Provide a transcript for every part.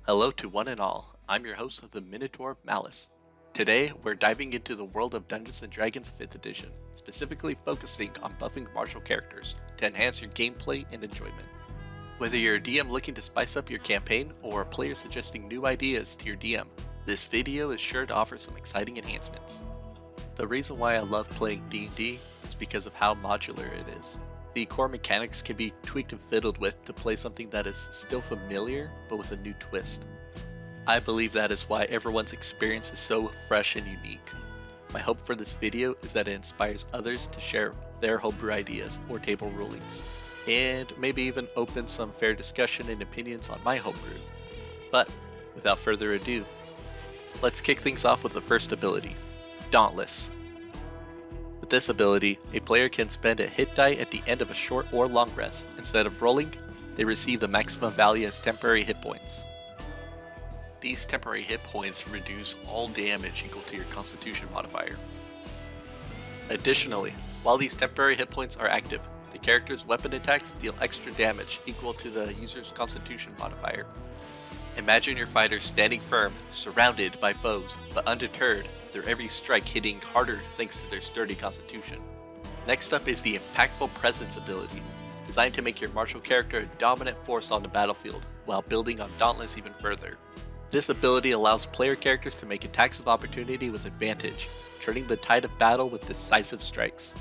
Hello to one and all, I'm your host of the Minotaur of Malice. Today, we're diving into the world of Dungeons & Dragons 5th edition, specifically focusing on buffing martial characters to enhance your gameplay and enjoyment. Whether you're a DM looking to spice up your campaign or a player suggesting new ideas to your DM, this video is sure to offer some exciting enhancements. The reason why I love playing D&D is because of how modular it is. The core mechanics can be tweaked and fiddled with to play something that is still familiar, but with a new twist. I believe that is why everyone's experience is so fresh and unique. My hope for this video is that it inspires others to share their homebrew ideas or table rulings, and maybe even open some fair discussion and opinions on my homebrew. But without further ado, let's kick things off with the first ability, Dauntless. With this ability, a player can spend a hit die at the end of a short or long rest. Instead of rolling, they receive the maximum value as temporary hit points. These temporary hit points reduce all damage equal to your Constitution modifier. Additionally, while these temporary hit points are active, the character's weapon attacks deal extra damage equal to the user's Constitution modifier. Imagine your fighter standing firm, surrounded by foes, but undeterred, their every strike hitting harder thanks to their sturdy constitution. Next up is the Impactful Presence ability, designed to make your martial character a dominant force on the battlefield, while building on Dauntless even further. This ability allows player characters to make attacks of opportunity with advantage, turning the tide of battle with decisive strikes.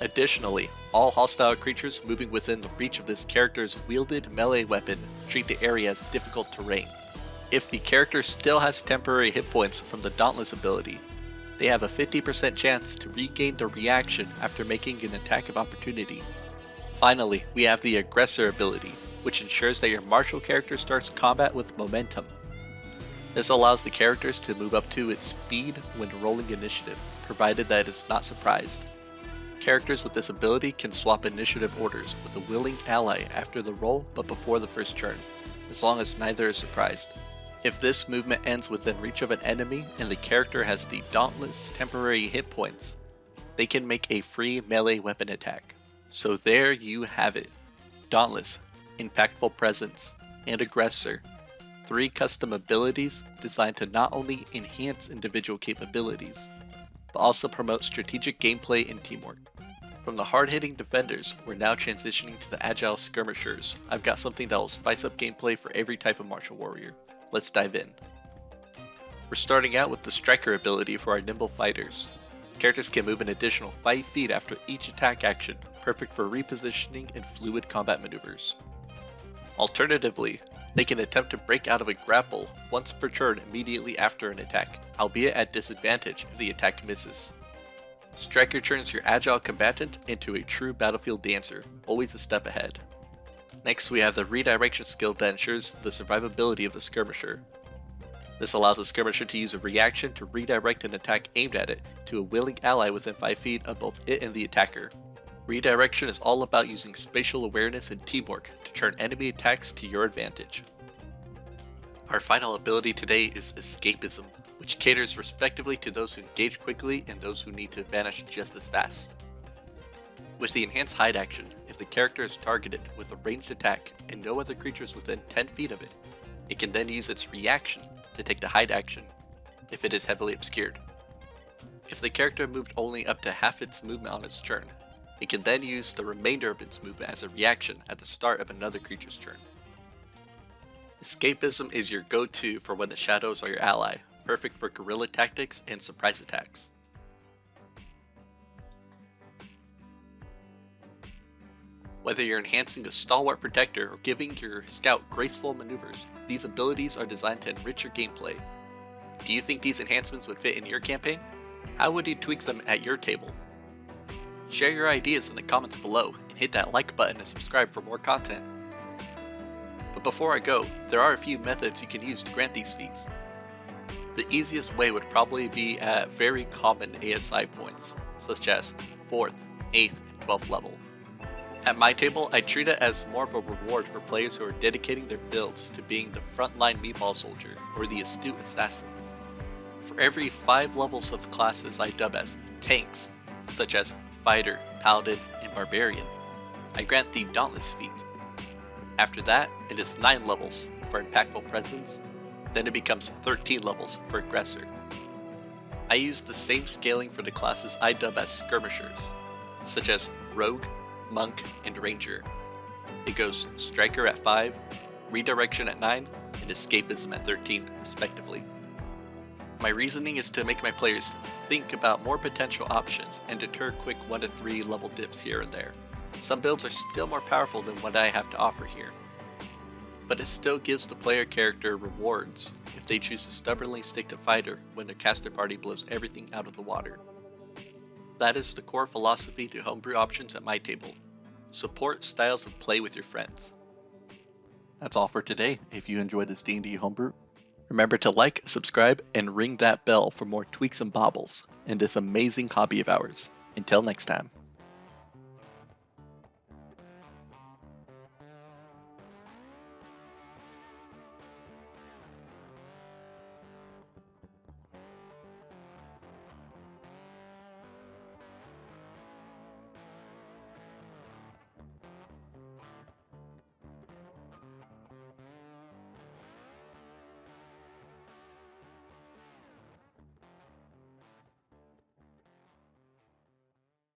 Additionally, all hostile creatures moving within the reach of this character's wielded melee weapon treat the area as difficult terrain. If the character still has temporary hit points from the Dauntless ability, they have a 50% chance to regain their reaction after making an attack of opportunity. Finally, we have the Aggressor ability, which ensures that your martial character starts combat with momentum. This allows the characters to move up to its speed when rolling initiative, provided that it is not surprised. Characters with this ability can swap initiative orders with a willing ally after the roll but before the first turn, as long as neither is surprised. If this movement ends within reach of an enemy and the character has the Dauntless temporary hit points, they can make a free melee weapon attack. So there you have it. Dauntless, Impactful Presence, and Aggressor. 3 custom abilities designed to not only enhance individual capabilities, but also promote strategic gameplay and teamwork. From the hard-hitting defenders, we're now transitioning to the agile skirmishers. I've got something that will spice up gameplay for every type of martial warrior. Let's dive in. We're starting out with the Striker ability for our nimble fighters. Characters can move an additional 5 feet after each attack action, perfect for repositioning and fluid combat maneuvers. Alternatively, they can attempt to break out of a grapple once per turn immediately after an attack, albeit at disadvantage if the attack misses. Striker turns your agile combatant into a true battlefield dancer, always a step ahead. Next, we have the Redirection skill that ensures the survivability of the Skirmisher. This allows the Skirmisher to use a reaction to redirect an attack aimed at it to a willing ally within 5 feet of both it and the attacker. Redirection is all about using spatial awareness and teamwork to turn enemy attacks to your advantage. Our final ability today is Escapism, which caters respectively to those who engage quickly and those who need to vanish just as fast. With the enhanced hide action, if the character is targeted with a ranged attack and no other creatures within 10 feet of it, it can then use its reaction to take the hide action if it is heavily obscured. If the character moved only up to half its movement on its turn, it can then use the remainder of its movement as a reaction at the start of another creature's turn. Escapism is your go-to for when the shadows are your ally, perfect for guerrilla tactics and surprise attacks. Whether you're enhancing a stalwart protector or giving your scout graceful maneuvers, these abilities are designed to enrich your gameplay. Do you think these enhancements would fit in your campaign? How would you tweak them at your table? Share your ideas in the comments below and hit that like button to subscribe for more content. But before I go, there are a few methods you can use to grant these feats. The easiest way would probably be at very common ASI points, such as 4th, 8th, and 12th level. At my table, I treat it as more of a reward for players who are dedicating their builds to being the frontline meatball soldier or the astute assassin. For every 5 levels of classes I dub as tanks, such as Fighter, Paladin, and Barbarian, I grant the Dauntless feat. After that, it is 9 levels, for impactful presence, then it becomes 13 levels for aggressor. I use the same scaling for the classes I dub as skirmishers, such as rogue, monk, and ranger. It goes striker at 5, redirection at 9, and escapism at 13, respectively. My reasoning is to make my players think about more potential options and deter quick 1 to 3 level dips here and there. Some builds are still more powerful than what I have to offer here, but it still gives the player character rewards if they choose to stubbornly stick to fighter when their caster party blows everything out of the water. That is the core philosophy to homebrew options at my table. Support styles of play with your friends. That's all for today. If you enjoyed this D&D homebrew, remember to like, subscribe, and ring that bell for more tweaks and bobbles in this amazing hobby of ours. Until next time.